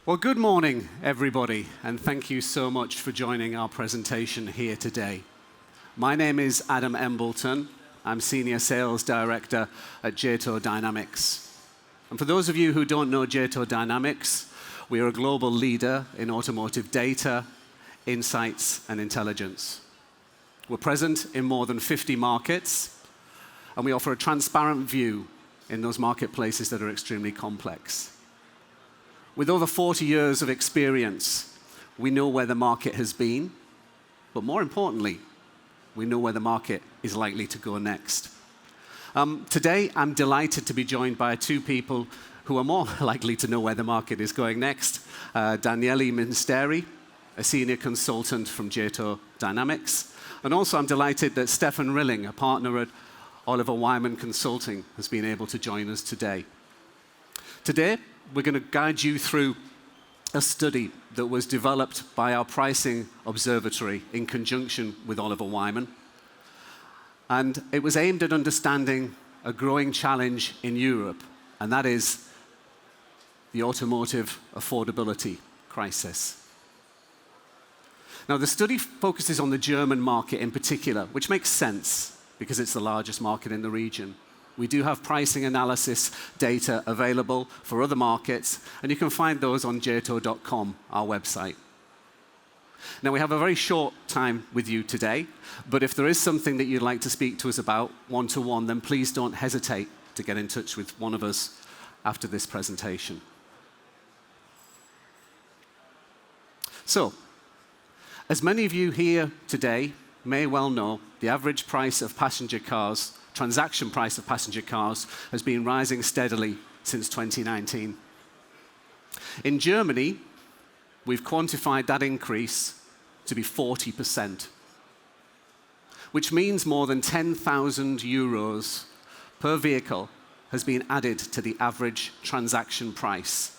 Well, good morning, everybody, and thank you so much for joining our presentation here today. My name is Adam Embleton. I'm Senior Sales Director at JATO Dynamics. And for those of you who don't know JATO Dynamics, we are a global leader in automotive data, insights, and intelligence. We're present in more than 50 markets, and we offer a transparent view in those marketplaces that are extremely complex. With over 40 years of experience, we know where the market has been, but more importantly, we know where the market is likely to go next. Today, I'm delighted to be joined by two people who are more likely to know where the market is going next. Daniele Ministeri, a senior consultant from JATO Dynamics, and also I'm delighted that Steffen Rilling, a partner at Wyman Consulting, has been able to join us today. Today, we're going to guide you through a study that was developed by our pricing observatory in conjunction with Wyman. And it was aimed at understanding a growing challenge in Europe, and that is the automotive affordability crisis. Now, the study focuses on the German market in particular, which makes sense because it's the largest market in the region. We do have pricing analysis data available for other markets, and you can find those on jato.com, our website. Now, we have a very short time with you today, but if there is something that you'd like to speak to us about one-to-one, then please don't hesitate to get in touch with one of us after this presentation. So, as many of you here today may well know, the average price of passenger cars, transaction price of passenger cars, has been rising steadily since 2019. In Germany, we've quantified that increase to be 40%, which means more than 10,000 euros per vehicle has been added to the average transaction price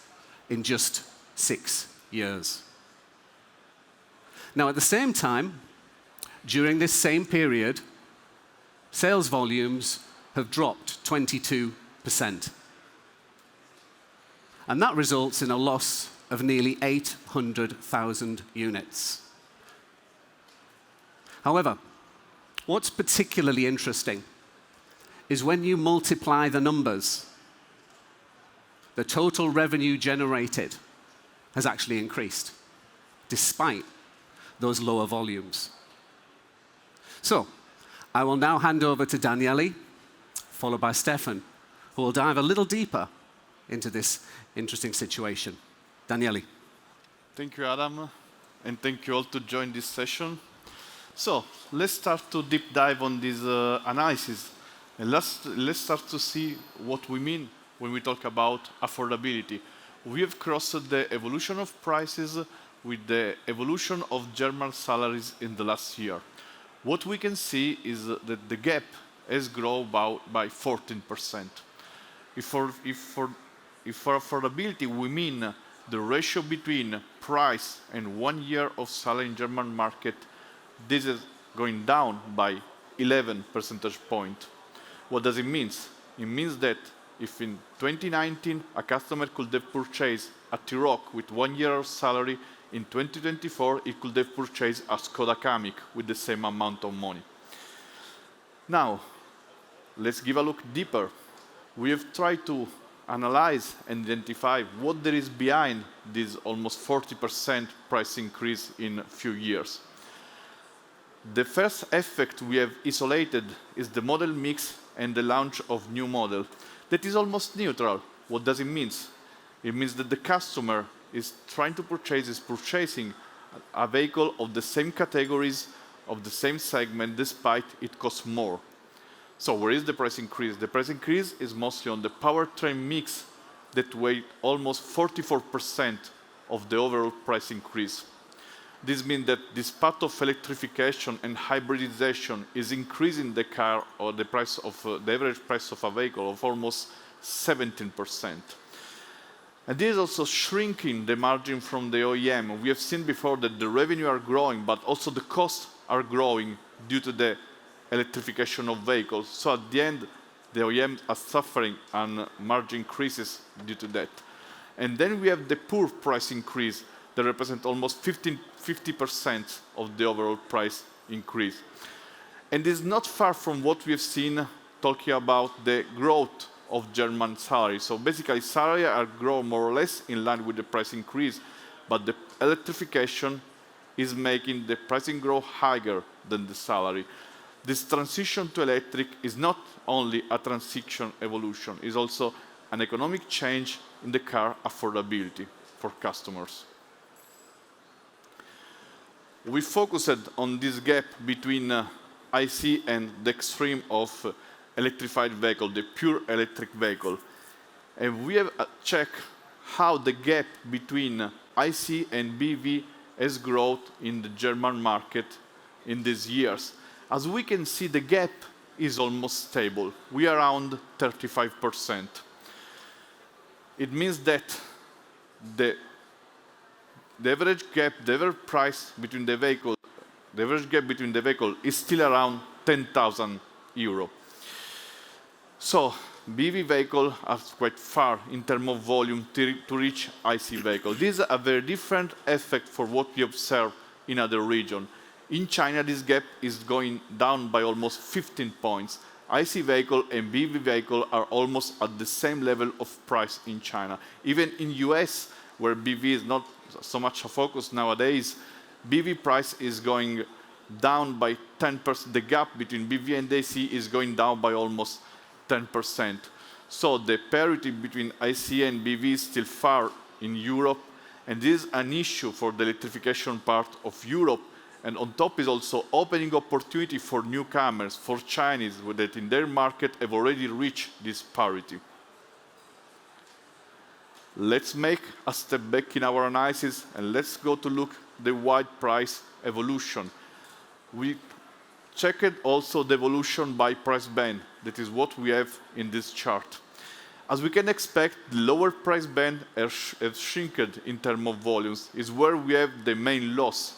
in just 6 years. Now, at the same time, during this same period, sales volumes have dropped 22%. And that results in a loss of nearly 800,000 units. However, what's particularly interesting is when you multiply the numbers, the total revenue generated has actually increased, despite those lower volumes. So, I will now hand over to Daniele, followed by Steffen, who will dive a little deeper into this interesting situation. Daniele. Thank you, Adam, and thank you all to join this session. So, let's start to deep dive on this analysis, and let's start to see what we mean when we talk about affordability. We have crossed the evolution of prices with the evolution of German salaries in the last year. What we can see is that the gap has grown by 14%. If for affordability we mean the ratio between price and 1 year of salary in German market, this is going down by 11 percentage points. What does it mean? It means that if in 2019 a customer could have purchased a T-Roc with 1 year of salary, in 2024, it could have purchased a Skoda Kamiq with the same amount of money. Now, let's give a look deeper. We have tried to analyze and identify what there is behind this almost 40% price increase in a few years. The first effect we have isolated is the model mix and the launch of new model. That is almost neutral. What does it mean? It means that the customer is purchasing a vehicle of the same categories, of the same segment, despite it costs more. So where is the price increase? The price increase is mostly on the powertrain mix that weighed almost 44% of the overall price increase. This means that this path of electrification and hybridization is increasing the car or the price of the average price of a vehicle of almost 17%. And this is also shrinking the margin from the OEM. We have seen before that the revenue are growing, but also the costs are growing due to the electrification of vehicles. So at the end, the OEMs are suffering and margin increases due to that. And then we have the poor price increase that represent almost 50% of the overall price increase. And it's not far from what we have seen talking about the growth of German salaries. So basically, salaries are growing more or less in line with the price increase, but the electrification is making the pricing grow higher than the salary. This transition to electric is not only a transition evolution, it's also an economic change in the car affordability for customers. We focused on this gap between IC and the extreme of electrified vehicle, the pure electric vehicle. And we have checked how the gap between IC and BV has grown in the German market in these years. As we can see, the gap is almost stable. We are around 35%. It means that the average gap, the average price between the vehicle, the average gap between the vehicle is still around 10,000 euro. So BV vehicles are quite far in terms of volume to reach IC vehicle. This is a very different effect for what we observe in other regions. In China, this gap is going down by almost 15 points. IC vehicle and BV vehicle are almost at the same level of price in China. Even in US, where BV is not so much a focus nowadays, BV price is going down by 10%. The gap between BV and AC is going down by almost 10%. So the parity between IC and BV is still far in Europe, and this is an issue for the electrification part of Europe. And on top is also opening opportunity for newcomers, for Chinese, that in their market have already reached this parity. Let's make a step back in our analysis and let's go to look the wide price evolution. We checked also the evolution by price band. That is what we have in this chart. As we can expect, the lower price band has shrunk in terms of volumes, is where we have the main loss.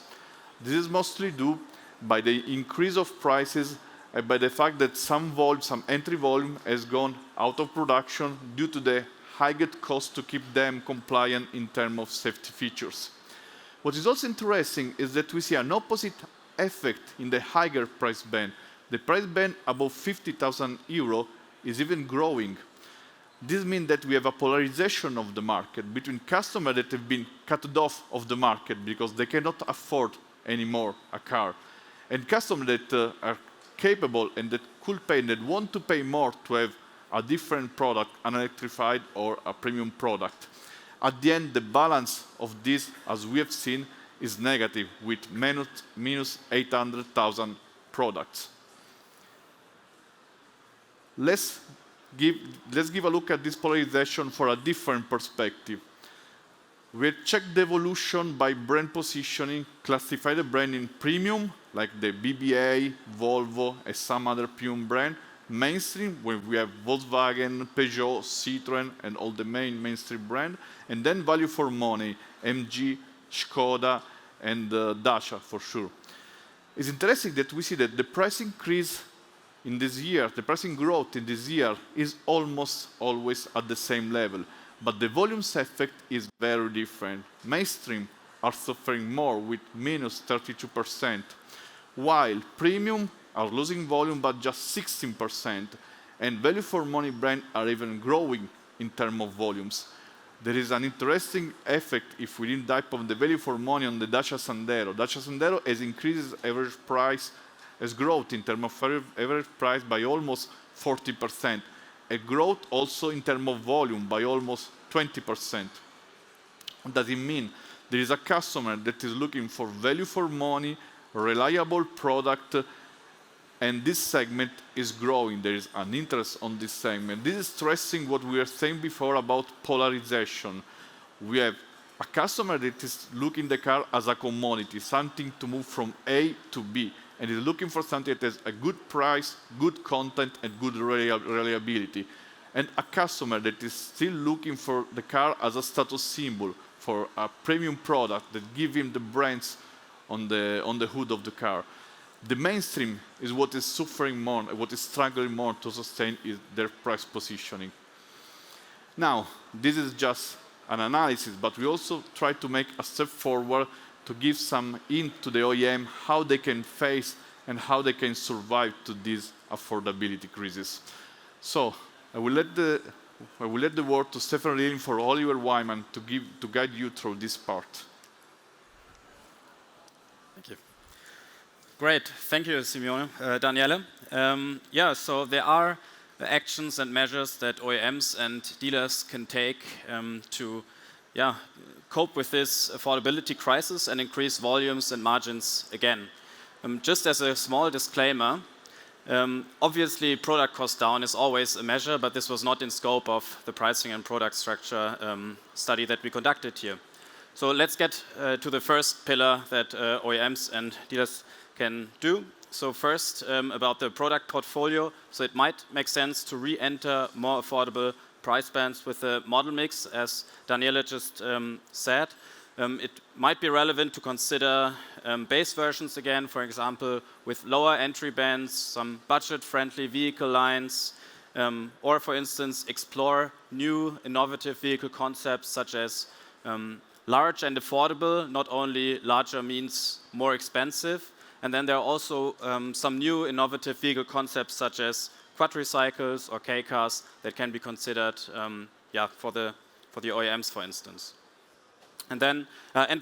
This is mostly due by the increase of prices and by the fact that some entry volume has gone out of production due to the higher cost to keep them compliant in terms of safety features. What is also interesting is that we see an opposite effect in the higher price band. The price band above 50,000 euro is even growing. This means that we have a polarization of the market between customers that have been cut off of the market because they cannot afford anymore a car, and customers that are capable and that could pay and that want to pay more to have a different product, an electrified or a premium product. At the end, the balance of this, as we have seen, is negative with minus 800,000 products. Let's give a look at this polarization for a different perspective. We checked the evolution by brand positioning, classified the brand in premium, like the BBA, Volvo, and some other premium brand. Mainstream, where we have Volkswagen, Peugeot, Citroën, and all the mainstream brand. And then value for money, MG, Skoda, and Dacia for sure. It's interesting that we see that the price increase in this year, the pricing growth in this year is almost always at the same level. But the volumes effect is very different. Mainstream are suffering more with minus 32%, while premium are losing volume but just 16%, and value for money brand are even growing in terms of volumes. There is an interesting effect if we didn't dive on the value for money on the Dacia Sandero. Dacia Sandero has increased average price, has growth in terms of average price by almost 40%. A growth also in terms of volume by almost 20%. What does it mean? There is a customer that is looking for value for money, reliable product, and this segment is growing. There is an interest on this segment. This is stressing what we were saying before about polarization. We have a customer that is looking the car as a commodity, something to move from A to B, and is looking for something that has a good price, good content, and good reliability. And a customer that is still looking for the car as a status symbol, for a premium product that give him the brands on the hood of the car. The mainstream is what is suffering more, what is struggling more to sustain is their price positioning. Now, this is just an analysis, but we also try to make a step forward to give some hint to the OEM how they can face and how they can survive to this affordability crisis. So I will let the word to Steffen Rilling for Oliver Wyman to guide you through this part. Thank you. Great, thank you, Simeone, Daniele. So there are actions and measures that OEMs and dealers can take to cope with this affordability crisis and increase volumes and margins again. Just as a small disclaimer, obviously product cost down is always a measure, but this was not in scope of the pricing and product structure study that we conducted here. So let's get to the first pillar that OEMs and dealers can do. So first, about the product portfolio. So it might make sense to re-enter more affordable price bands with the model mix, as Daniele just said. It might be relevant to consider base versions again, for example, with lower entry bands, some budget-friendly vehicle lines, or for instance, explore new innovative vehicle concepts such as large and affordable. Not only larger means more expensive. And then there are also some new innovative vehicle concepts such as quadricycles or K-cars that can be considered for the OEMs, for instance. And then,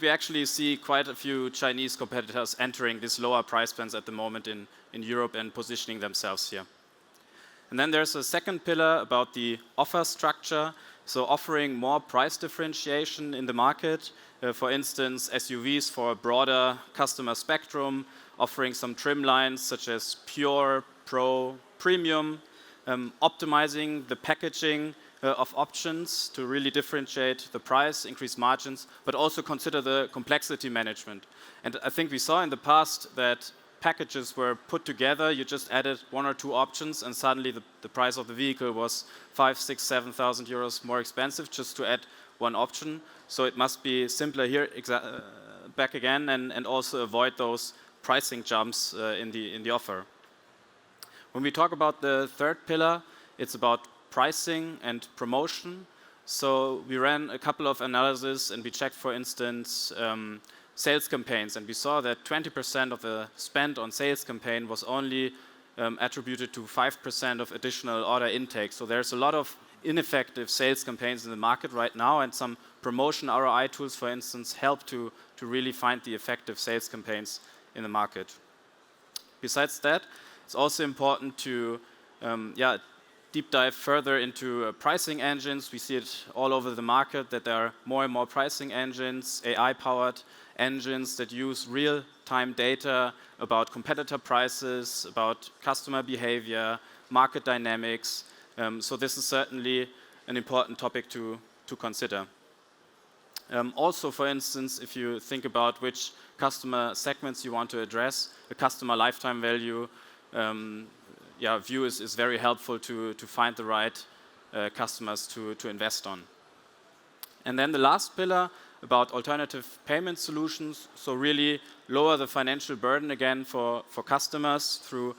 we actually see quite a few Chinese competitors entering these lower price bands at the moment in Europe and positioning themselves here. And then there's a second pillar about the offer structure. So offering more price differentiation in the market. For instance, SUVs for a broader customer spectrum, offering some trim lines such as Pure, Pro, Premium, optimizing the packaging of options to really differentiate the price, increase margins, but also consider the complexity management. And I think we saw in the past that packages were put together, you just added one or two options, and suddenly the price of the vehicle was 5,000, 6,000, 7,000 euros more expensive just to add one option. So it must be simpler here back again, and also avoid those pricing jumps in the offer. When we talk about the third pillar, it's about pricing and promotion. So we ran a couple of analyses and we checked, for instance, sales campaigns, and we saw that 20% of the spend on sales campaign was only attributed to 5% of additional order intake. So there's a lot of ineffective sales campaigns in the market right now, and some promotion ROI tools, for instance, help to really find the effective sales campaigns in the market. Besides that, it's also important to deep dive further into pricing engines. We see it all over the market that there are more and more pricing engines, AI-powered engines that use real-time data about competitor prices, about customer behavior, market dynamics. So this is certainly an important topic to consider. Also, for instance, if you think about which customer segments you want to address, the customer lifetime value view is very helpful to find the right customers to invest on. And then the last pillar about alternative payment solutions, so really lower the financial burden again for customers through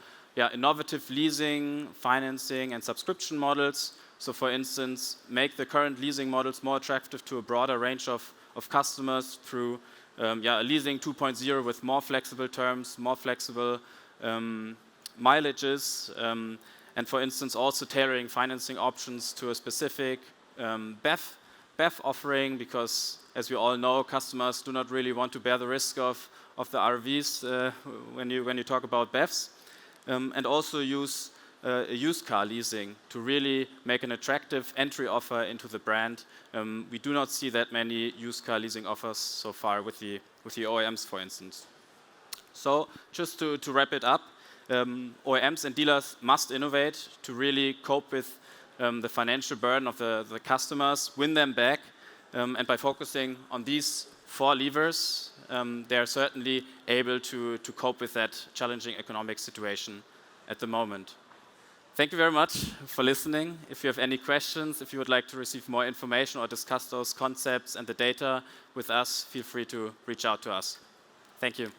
innovative leasing, financing, and subscription models. So for instance, make the current leasing models more attractive to a broader range of customers through leasing 2.0 with more flexible terms, more flexible mileages, and for instance also tailoring financing options to a specific BEV offering, because as we all know, customers do not really want to bear the risk of the RVs when you talk about BEVs, and also use used car leasing to really make an attractive entry offer into the brand. We do not see that many used car leasing offers so far with the OEMs, for instance. So just to wrap it up, OEMs and dealers must innovate to really cope with the financial burden of the customers, win them back, and by focusing on these 4 levers, they are certainly able to cope with that challenging economic situation at the moment. Thank you very much for listening. If you have any questions, if you would like to receive more information or discuss those concepts and the data with us, feel free to reach out to us. Thank you.